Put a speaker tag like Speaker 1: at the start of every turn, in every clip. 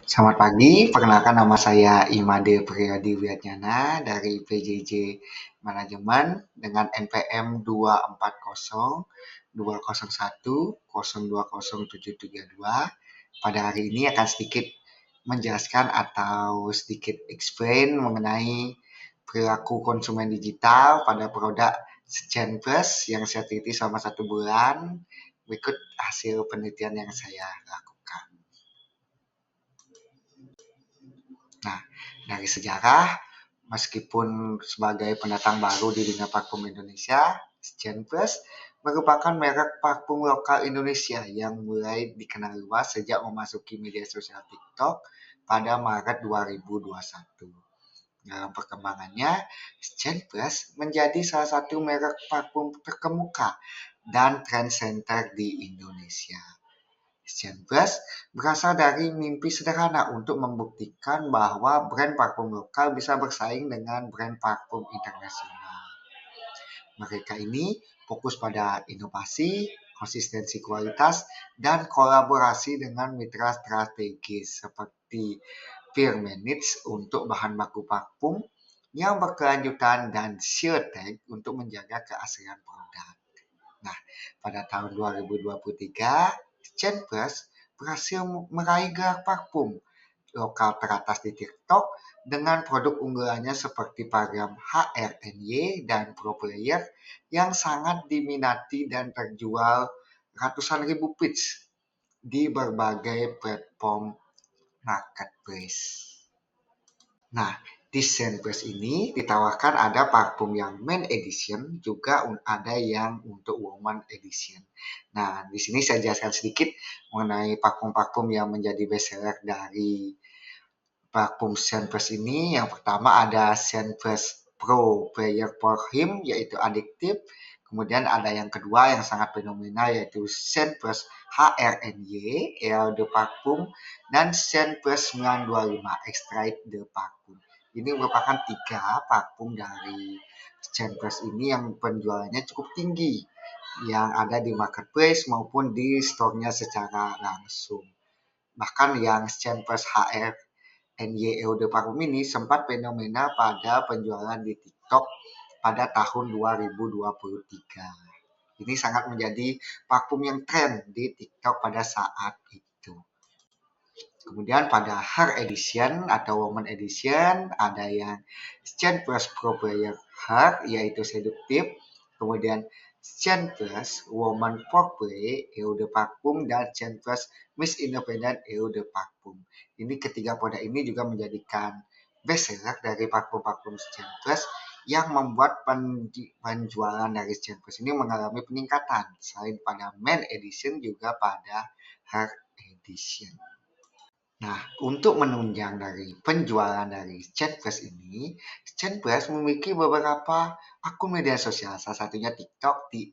Speaker 1: Selamat pagi, perkenalkan nama saya Imade Priyadi Wiatnyana dari PJJ Manajemen dengan NPM 2402010107732. Pada hari ini akan sedikit menjelaskan atau sedikit explain mengenai perilaku konsumen digital pada produk Sejen Plus yang saya teliti selama 1 bulan. Berikut hasil penelitian yang saya lakukan. Nah, dari sejarah, meskipun sebagai pendatang baru di dunia parfum Indonesia, Sejen Plus merupakan merek parfum lokal Indonesia yang mulai dikenal luas sejak memasuki media sosial TikTok pada Maret 2021. Dalam perkembangannya, Sejen Plus menjadi salah satu merek parfum terkemuka dan trendsetter di Indonesia. Sejen Plus berasal dari mimpi sederhana untuk membuktikan bahwa brand parfum lokal bisa bersaing dengan brand parfum internasional. Mereka ini fokus pada inovasi, konsistensi kualitas, dan kolaborasi dengan mitra strategis seperti Firmenich untuk bahan baku parfum yang berkelanjutan dan Shieldtech untuk menjaga keaslian produk. Nah, pada tahun 2023, Sejen Plus berhasil meraih gelar parfum lokal teratas di TikTok dengan produk unggulannya seperti program HRNY dan Pro Player yang sangat diminati dan terjual ratusan ribu pieces di berbagai platform marketplace. Nah, di Sejen Plus ini ditawarkan ada parfum yang men edition, juga ada yang untuk woman edition. Nah, di sini saya jelaskan sedikit mengenai parfum-parfum yang menjadi bestseller dari parfum Sejen Plus ini. Yang pertama ada Sejen Plus Pro Player for Him, yaitu adiktif. Kemudian ada yang kedua yang sangat fenomenal yaitu Sejen Plus HRNY, Eau de Parfum, dan Sejen Plus 925, Extrait de Parfum. Ini merupakan 3 parfum dari Sejen Plus ini yang penjualannya cukup tinggi, yang ada di marketplace maupun di store-nya secara langsung. Bahkan yang Sejen Plus HRNY Eau de Parfum ini sempat fenomenal pada penjualan di TikTok pada tahun 2023. Ini sangat menjadi parfum yang tren di TikTok pada saat itu. Kemudian pada Her Edition atau Woman Edition ada yang Sejen Plus Pro Player Her yaitu seduktif, kemudian Sejen Plus Woman Foreplay Eau de Parfum, dan Sejen Plus Miss Independent Eau de Parfum. Ini ketiga produk ini juga menjadikan bestseller dari parfum-parfum Sejen Plus yang membuat penjualan dari Sejen Plus ini mengalami peningkatan selain pada Men Edition juga pada Her Edition. Nah, untuk menunjang dari penjualan dari Sejen Plus ini, Sejen Plus memiliki beberapa akun media sosial, salah satunya TikTok di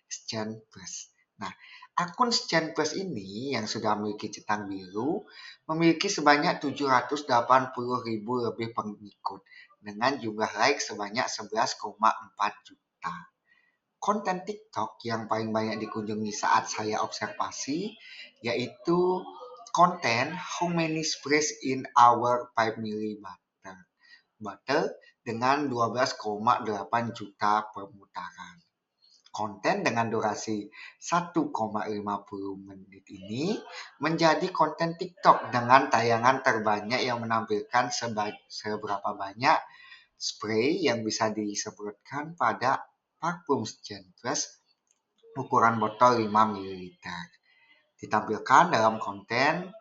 Speaker 1: @sejenplus. Nah, akun Sejen Plus ini yang sudah memiliki centang biru memiliki sebanyak 780.000 lebih pengikut dengan jumlah like sebanyak 11,4 juta. Konten TikTok yang paling banyak dikunjungi saat saya observasi yaitu konten How many sprays in our 5 ml butter dengan 12,8 juta permutaran. Konten dengan durasi 1,50 menit ini menjadi konten TikTok dengan tayangan terbanyak yang menampilkan seberapa banyak spray yang bisa disemprotkan pada parfum Sejen Plus ukuran botol 5 ml. Ditampilkan dalam konten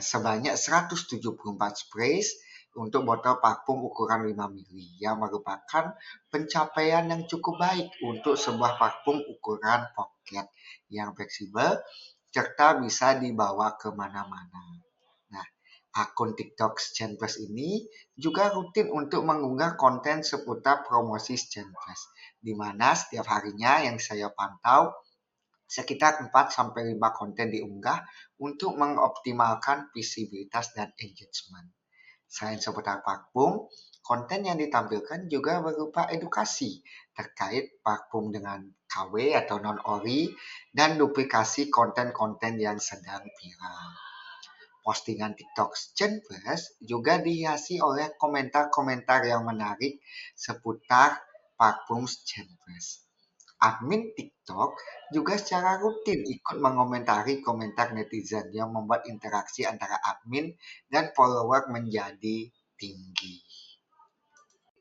Speaker 1: sebanyak 174 sprays untuk botol parfum ukuran 5 ml yang merupakan pencapaian yang cukup baik untuk sebuah parfum ukuran pocket yang fleksibel serta bisa dibawa kemana-mana. Nah, akun TikTok Sejen Plus ini juga rutin untuk mengunggah konten seputar promosi Sejen Plus, di mana setiap harinya yang saya pantau sekitar 4-5 konten diunggah untuk mengoptimalkan visibilitas dan engagement. Selain seputar parfum, konten yang ditampilkan juga berupa edukasi terkait parfum dengan KW atau non-ori dan duplikasi konten-konten yang sedang viral. postingan TikTok Scentvest juga dihiasi oleh komentar-komentar yang menarik seputar parfum Scentvest. Admin TikTok juga secara rutin ikut mengomentari komentar netizen yang membuat interaksi antara admin dan follower menjadi tinggi.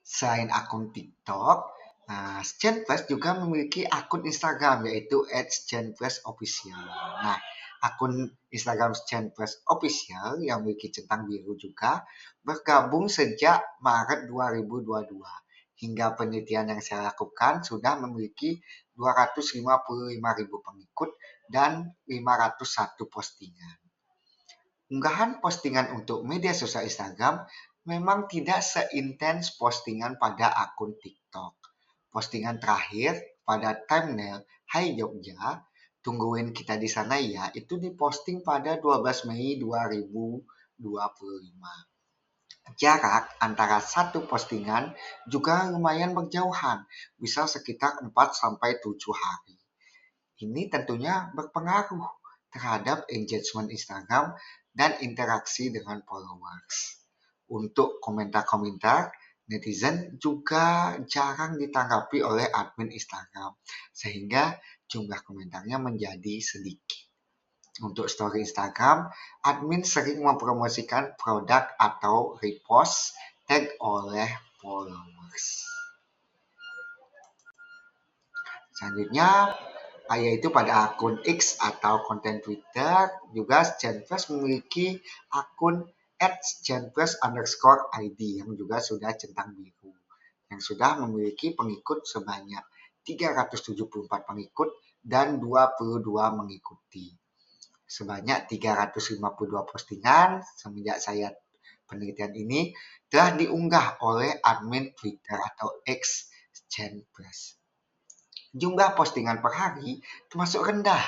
Speaker 1: Selain akun TikTok, Scentvest juga memiliki akun Instagram yaitu @scentvestofficial. Nah, akun Instagram Scentvest Official yang memiliki centang biru juga bergabung sejak Maret 2022. Hingga penelitian yang saya lakukan sudah memiliki 255.000 pengikut dan 501 postingan. Unggahan postingan untuk media sosial Instagram memang tidak seintens postingan pada akun TikTok. Postingan terakhir pada thumbnail Hai Jogja, tungguin kita di sana ya, itu diposting pada 12 Mei 2025. Jarak antara satu postingan juga lumayan berjauhan, bisa sekitar 4-7 hari. Ini tentunya berpengaruh terhadap engagement Instagram dan interaksi dengan followers. Untuk komentar-komentar, netizen juga jarang ditanggapi oleh admin Instagram, sehingga jumlah komentarnya menjadi sedikit. Untuk story Instagram, admin sering mempromosikan produk atau repost tag oleh followers. Selanjutnya, yaitu pada akun X atau konten Twitter, juga Scentvest memiliki akun @scentvest_id yang juga sudah centang biru, yang sudah memiliki pengikut sebanyak 374 pengikut dan 22 mengikuti. Sebanyak 352 postingan semenjak saya penelitian ini telah diunggah oleh admin Twitter atau X Scentvest. Jumlah postingan per hari termasuk rendah,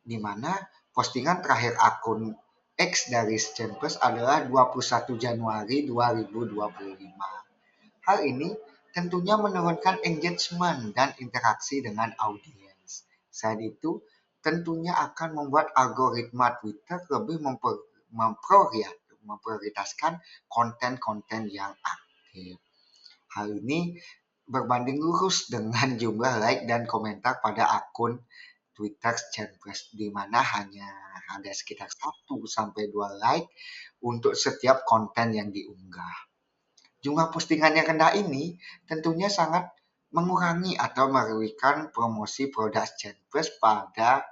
Speaker 1: di mana postingan terakhir akun X dari Scentvest adalah 21 Januari 2025. Hal ini tentunya menurunkan engagement dan interaksi dengan audiens. Selain itu, tentunya akan membuat algoritma Twitter lebih memprioritaskan konten-konten yang aktif. Hal ini berbanding lurus dengan jumlah like dan komentar pada akun Twitter Scentvest, di mana hanya ada sekitar 1-2 like untuk setiap konten yang diunggah. Jumlah postingan yang rendah ini tentunya sangat mengurangi atau merugikan promosi produk Scentvest pada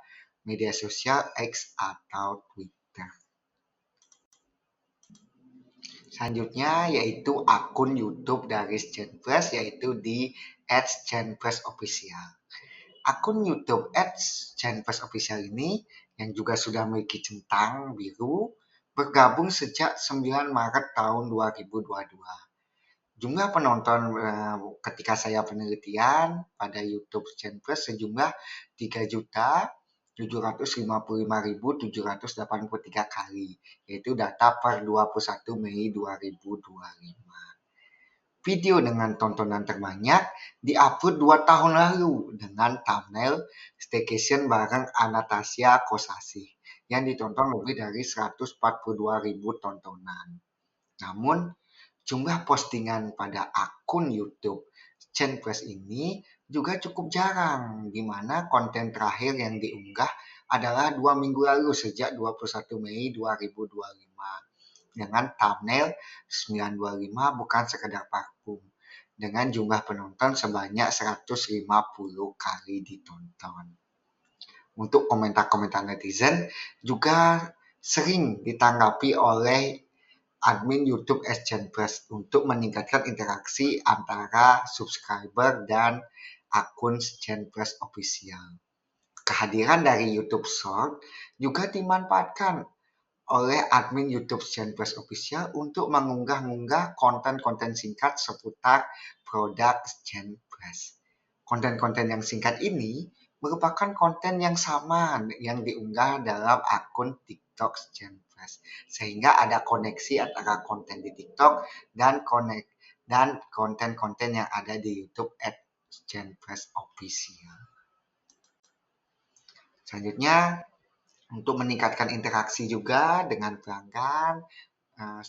Speaker 1: media sosial X atau Twitter. Selanjutnya yaitu akun YouTube dari Scentvest, yaitu di @scentvestofficial. Akun YouTube @scentvestofficial ini yang juga sudah memiliki centang biru bergabung sejak 9 Maret tahun 2022. Jumlah penonton ketika saya penelitian pada YouTube Scentvest sejumlah 3.755.783 kali, yaitu data per 21 Mei 2025. Video dengan tontonan terbanyak diupload 2 tahun lalu dengan thumbnail Staycation bareng Anastasia Kosasih yang ditonton lebih dari 142.000 tontonan. Namun, jumlah postingan pada akun YouTube Scentvest ini juga cukup jarang, di mana konten terakhir yang diunggah adalah 2 minggu lalu sejak 21 Mei 2025 dengan thumbnail 925 bukan sekedar parfum dengan jumlah penonton sebanyak 150 kali ditonton. Untuk komentar-komentar netizen juga sering ditanggapi oleh admin YouTube Scentvest untuk meningkatkan interaksi antara subscriber dan akun Scentvest Official. Kehadiran dari YouTube Short juga dimanfaatkan oleh admin YouTube Scentvest Official untuk mengunggah-unggah konten-konten singkat seputar produk Scentvest. Konten-konten yang singkat ini merupakan konten yang sama yang diunggah dalam akun TikTok Scentvest, sehingga ada koneksi antara konten di TikTok dan konten-konten yang ada di YouTube @Scentvest Official. Selanjutnya, Untuk meningkatkan interaksi juga dengan pelanggan,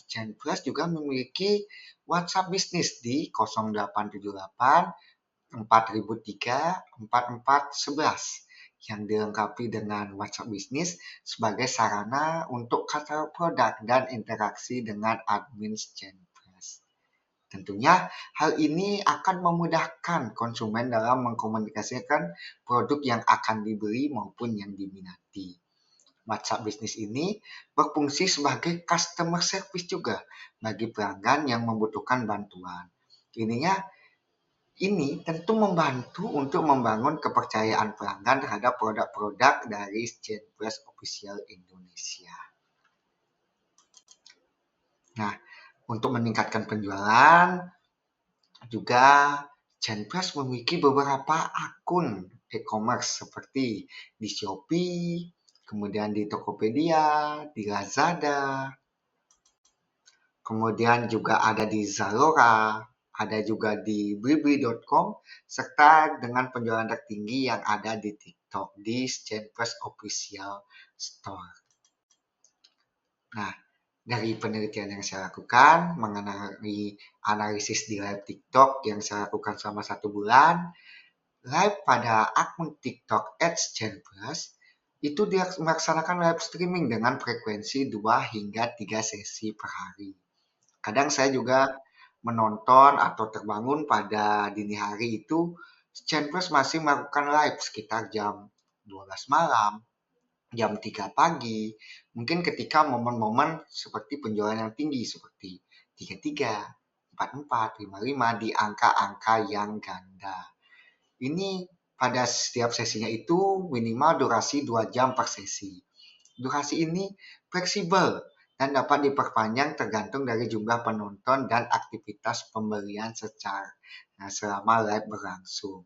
Speaker 1: Genpass juga memiliki WhatsApp bisnis di 0878 4003 4411 yang dilengkapi dengan WhatsApp bisnis sebagai sarana untuk katalog produk dan interaksi dengan admin Genpass. Tentunya hal ini akan memudahkan konsumen dalam mengkomunikasikan produk yang akan dibeli maupun yang diminati. WhatsApp bisnis ini berfungsi sebagai customer service juga bagi pelanggan yang membutuhkan bantuan. Ini tentu membantu untuk membangun kepercayaan pelanggan terhadap produk-produk dari Genpass Official Indonesia. Nah, untuk meningkatkan penjualan, juga Genpass memiliki beberapa akun e-commerce seperti di Shopee, kemudian di Tokopedia, di Lazada, kemudian juga ada di Zalora, ada juga di Blibli.com, serta dengan penjualan tertinggi yang ada di TikTok di Genpass Official Store. Nah, dari penelitian yang saya lakukan mengenai analisis di live TikTok yang saya lakukan selama 1 bulan, live pada akun TikTok @Genpass itu dia melaksanakan live streaming dengan frekuensi 2 hingga 3 sesi per hari. Kadang saya juga menonton atau terbangun pada dini hari itu, Genpass masih melakukan live sekitar jam 12 malam, jam 3 pagi, mungkin ketika momen-momen seperti penjualan yang tinggi seperti 33, 44, 55 di angka-angka yang ganda. Ini pada setiap sesinya itu minimal durasi 2 jam per sesi. Durasi ini fleksibel dan dapat diperpanjang tergantung dari jumlah penonton dan aktivitas pembelian selama live berlangsung.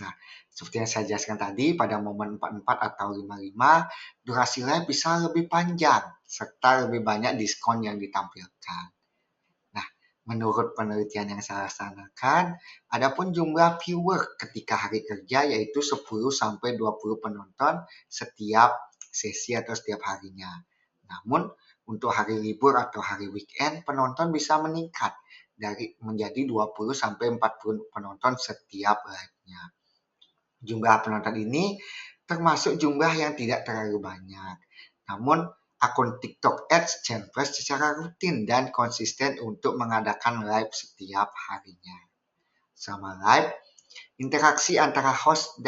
Speaker 1: Nah, seperti yang saya jelaskan tadi, pada momen 44 atau 55, durasi live bisa lebih panjang, serta lebih banyak diskon yang ditampilkan. Nah, menurut penelitian yang saya laksanakan, adapun jumlah viewer ketika hari kerja yaitu 10-20 penonton setiap sesi atau setiap harinya. Namun, untuk hari libur atau hari weekend, penonton bisa meningkat menjadi 20-40 penonton setiap live-nya. Jumlah penonton ini termasuk jumlah yang tidak terlalu banyak. Namun, akun TikTok @Genpass secara rutin dan konsisten untuk mengadakan live setiap harinya. Selama live, interaksi antara host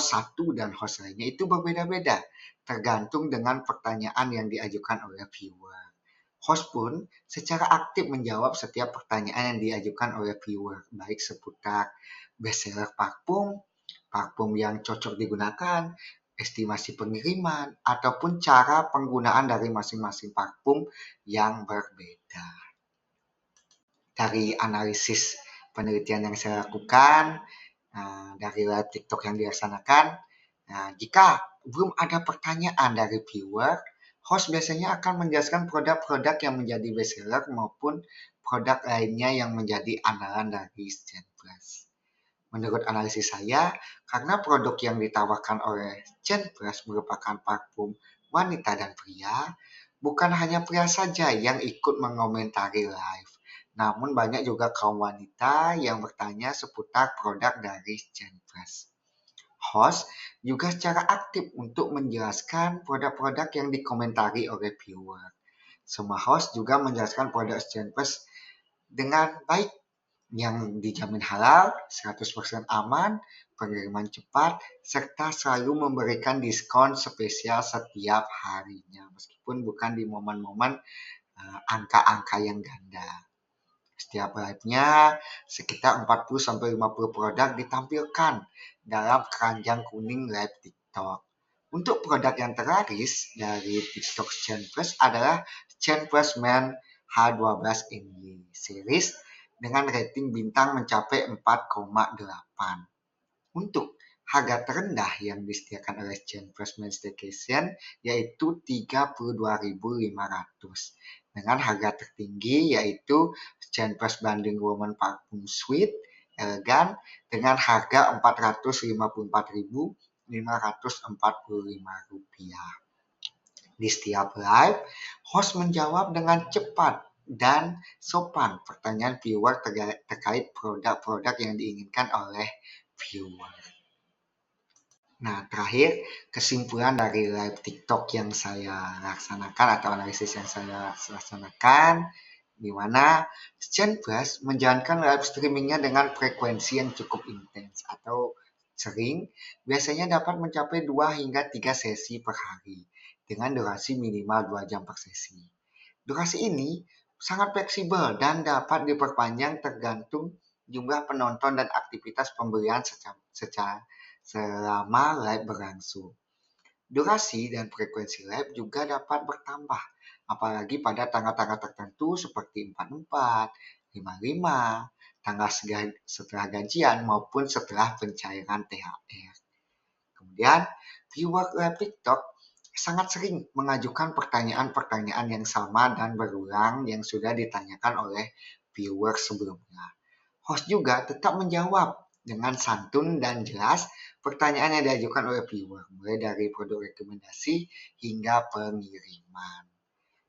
Speaker 1: satu dan host lainnya itu berbeda-beda, tergantung dengan pertanyaan yang diajukan oleh viewer. Host pun secara aktif menjawab setiap pertanyaan yang diajukan oleh viewer, baik seputar bestseller parfum yang cocok digunakan, estimasi pengiriman, ataupun cara penggunaan dari masing-masing parfum yang berbeda. Dari analisis penelitian yang saya lakukan, dari live TikTok yang dilaksanakan, jika belum ada pertanyaan dari viewer, host biasanya akan menjelaskan produk-produk yang menjadi bestseller maupun produk lainnya yang menjadi andalan dari Genpass. Menurut analisis saya, karena produk yang ditawarkan oleh Genpass merupakan parfum wanita dan pria, bukan hanya pria saja yang ikut mengomentari live, namun banyak juga kaum wanita yang bertanya seputar produk dari Genpass. Host juga secara aktif untuk menjelaskan produk-produk yang dikomentari oleh viewer. Semua host juga menjelaskan produk Genpass dengan baik, yang dijamin halal, 100% aman, pengiriman cepat, serta selalu memberikan diskon spesial setiap harinya, meskipun bukan di momen-momen angka-angka yang ganda. Setiap live-nya sekitar 40-50 produk ditampilkan dalam keranjang kuning live TikTok. Untuk produk yang terlaris dari TikTok Genpass adalah Genpass Men H12NY series dengan rating bintang mencapai 4,8. Untuk harga terendah yang disediakan oleh Genpass Men Staycation yaitu 32.500. Dengan harga tertinggi yaitu Genpass Banding Woman Parfum Suite Elegan dengan harga 454.000 Rp545. Di setiap live, host menjawab dengan cepat dan sopan pertanyaan viewer terkait produk-produk yang diinginkan oleh viewer. Nah, terakhir, kesimpulan dari live TikTok yang saya laksanakan atau analisis yang saya laksanakan, di mana ScenePlus menjalankan live streamingnya dengan frekuensi yang cukup intens atau sering, biasanya dapat mencapai 2 hingga 3 sesi per hari dengan durasi minimal 2 jam per sesi. Durasi ini sangat fleksibel dan dapat diperpanjang tergantung jumlah penonton dan aktivitas pembelian secara selama live berlangsung. Durasi dan frekuensi live juga dapat bertambah, apalagi pada tanggal-tanggal tertentu seperti 44, 55, tanggal setelah gajian maupun setelah pencairan THR. Kemudian, viewer live TikTok sangat sering mengajukan pertanyaan-pertanyaan yang sama dan berulang yang sudah ditanyakan oleh viewer sebelumnya. Host juga tetap menjawab dengan santun dan jelas pertanyaan yang diajukan oleh viewer, mulai dari produk rekomendasi hingga pengiriman.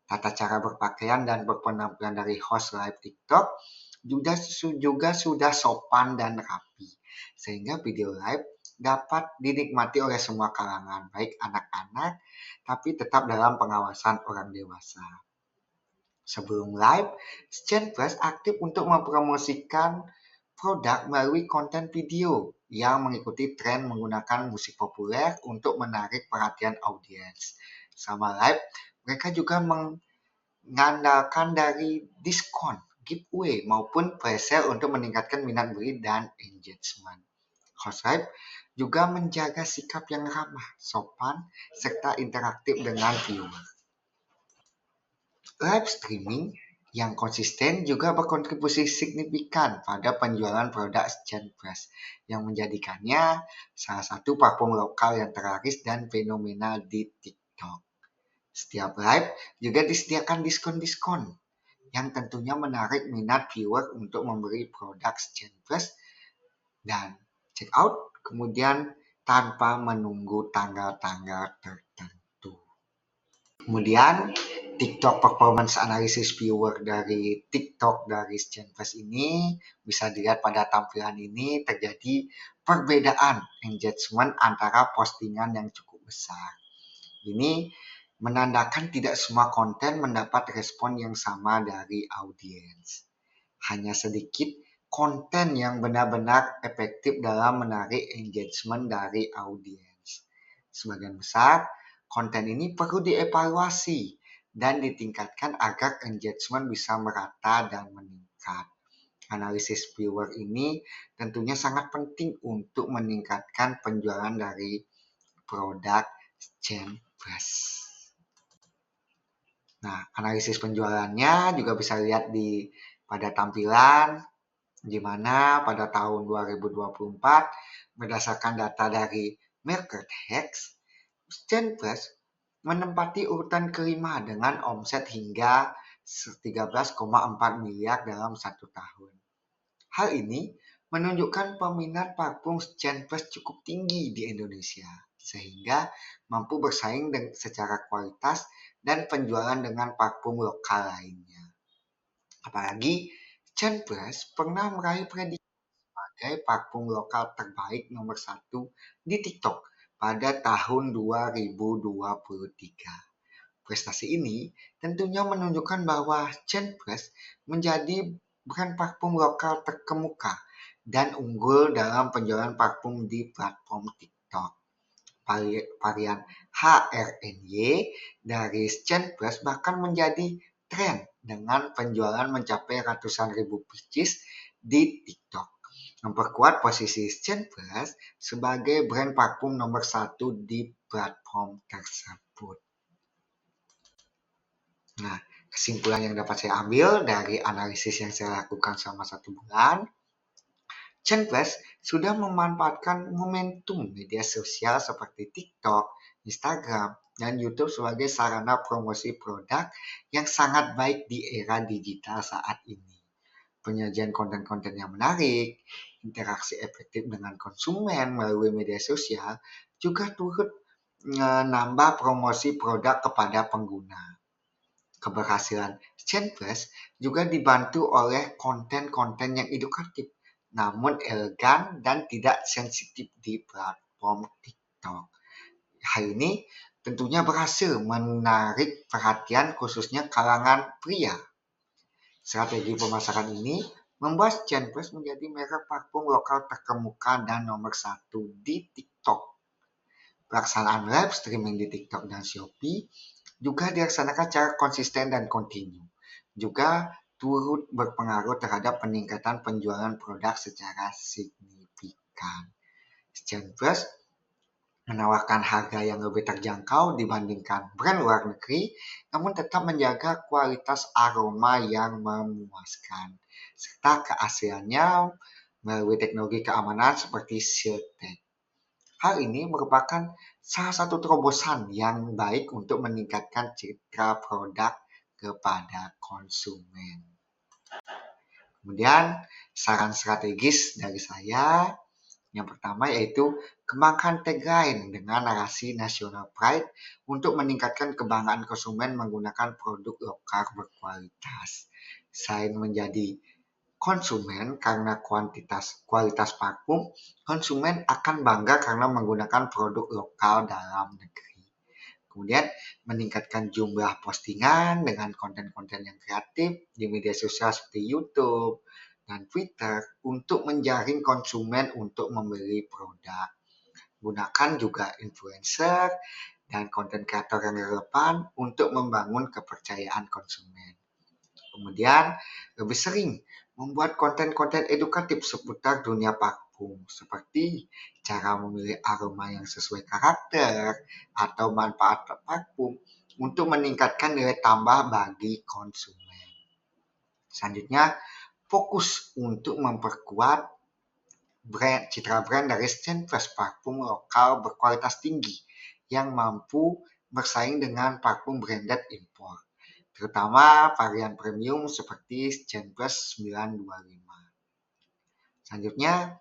Speaker 1: Tata cara berpakaian dan berpenampilan dari host live TikTok juga sudah sopan dan rapi, sehingga video live dapat dinikmati oleh semua kalangan, baik anak-anak, tapi tetap dalam pengawasan orang dewasa. Sebelum live, ScenePlus aktif untuk mempromosikan produk melalui konten video yang mengikuti tren menggunakan musik populer untuk menarik perhatian audiens. Sama live, mereka juga mengandalkan dari diskon, giveaway maupun pre-sale untuk meningkatkan minat beli dan engagement. Host live juga menjaga sikap yang ramah, sopan, serta interaktif dengan viewer. Live streaming yang konsisten juga berkontribusi signifikan pada penjualan produk ScenePlus yang menjadikannya salah satu platform lokal yang terlaris dan fenomenal di TikTok. Setiap live juga disediakan diskon-diskon yang tentunya menarik minat viewer untuk membeli produk ScenePlus dan check out kemudian tanpa menunggu tanggal-tanggal tertentu. Kemudian TikTok performance analysis viewer dari TikTok dari ScenePlus ini bisa dilihat pada tampilan ini terjadi perbedaan engagement antara postingan yang cukup besar. Ini menandakan tidak semua konten mendapat respon yang sama dari audiens. Hanya sedikit konten yang benar-benar efektif dalam menarik engagement dari audiens. Sebagian besar konten ini perlu dievaluasi dan ditingkatkan agar engagement bisa merata dan meningkat. Analisis viewer ini tentunya sangat penting untuk meningkatkan penjualan dari produk ScenePlus. Nah, analisis penjualannya juga bisa lihat pada tampilan di mana pada tahun 2024 berdasarkan data dari MarketHacks, ScenePlus menempati urutan kelima dengan omset hingga 13,4 miliar dalam 1 tahun. Hal ini menunjukkan peminat parfum ScenePlus cukup tinggi di Indonesia, sehingga mampu bersaing secara kualitas dan penjualan dengan parfum lokal lainnya. Apalagi ScenePlus pernah meraih prediksi sebagai parfum lokal terbaik nomor 1 di TikTok pada tahun 2023. Prestasi ini tentunya menunjukkan bahwa ScenePlus menjadi brand parfum lokal terkemuka dan unggul dalam penjualan parfum di platform TikTok. Varian HRNY dari ScenePlus bahkan menjadi tren dengan penjualan mencapai ratusan ribu pieces di TikTok, memperkuat posisi ScenePlus sebagai brand parfum nomor 1 di platform tersebut. Nah, kesimpulan yang dapat saya ambil dari analisis yang saya lakukan selama 1 bulan, ScenePlus sudah memanfaatkan momentum media sosial seperti TikTok, Instagram, dan YouTube sebagai sarana promosi produk yang sangat baik di era digital saat ini. Penyajian konten-konten yang menarik, interaksi efektif dengan konsumen melalui media sosial, juga turut menambah promosi produk kepada pengguna. Keberhasilan Chainpress juga dibantu oleh konten-konten yang edukatif, namun elegan dan tidak sensitif di platform TikTok. Hal ini tentunya berhasil menarik perhatian khususnya kalangan pria. Strategi pemasaran ini membuat Chainpress menjadi merek parfum lokal terkemuka dan nomor 1 di TikTok. Pelaksanaan live streaming di TikTok dan Shopee juga dilaksanakan secara konsisten dan kontinu. Juga turut berpengaruh terhadap peningkatan penjualan produk secara signifikan. Chainpress menawarkan harga yang lebih terjangkau dibandingkan brand luar negeri, namun tetap menjaga kualitas aroma yang memuaskan, serta keasliannya melalui teknologi keamanan seperti SealTech. Hal ini merupakan salah satu terobosan yang baik untuk meningkatkan citra produk kepada konsumen. Kemudian, saran strategis dari saya yang pertama yaitu kembangkan tagline dengan narasi national pride untuk meningkatkan kebanggaan konsumen menggunakan produk lokal berkualitas. Selain menjadi konsumen karena kualitas parfum, konsumen akan bangga karena menggunakan produk lokal dalam negeri. Kemudian meningkatkan jumlah postingan dengan konten-konten yang kreatif di media sosial seperti YouTube dan Twitter untuk menjaring konsumen untuk membeli produk. Gunakan juga influencer dan konten kreator yang relevan untuk membangun kepercayaan konsumen. Kemudian lebih sering membuat konten-konten edukatif seputar dunia parfum seperti cara memilih aroma yang sesuai karakter atau manfaat parfum untuk meningkatkan nilai tambah bagi konsumen. Selanjutnya, fokus untuk memperkuat citra brand dari Chainpress parfum lokal berkualitas tinggi yang mampu bersaing dengan parfum branded impor, terutama varian premium seperti Chainpress 925. Selanjutnya,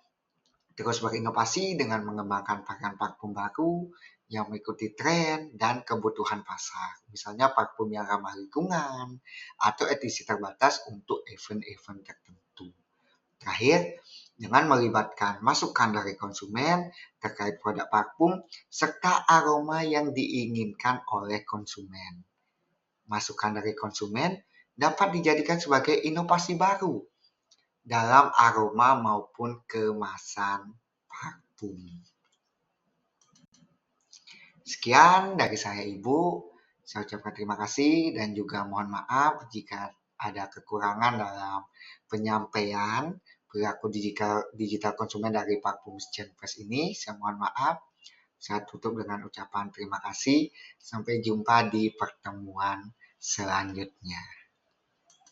Speaker 1: terus berinovasi dengan mengembangkan varian parfum baru yang mengikuti tren dan kebutuhan pasar. Misalnya parfum yang ramah lingkungan atau edisi terbatas untuk event-event tertentu. Terakhir, dengan melibatkan masukan dari konsumen terkait produk parfum serta aroma yang diinginkan oleh konsumen. Masukan dari konsumen dapat dijadikan sebagai inovasi baru dalam aroma maupun kemasan parfum. Sekian dari saya Ibu. Saya ucapkan terima kasih dan juga mohon maaf jika ada kekurangan dalam penyampaian perilaku digital konsumen dari parfum Chainpress ini. Saya mohon maaf. Saya tutup dengan ucapan terima kasih. Sampai jumpa di pertemuan selanjutnya.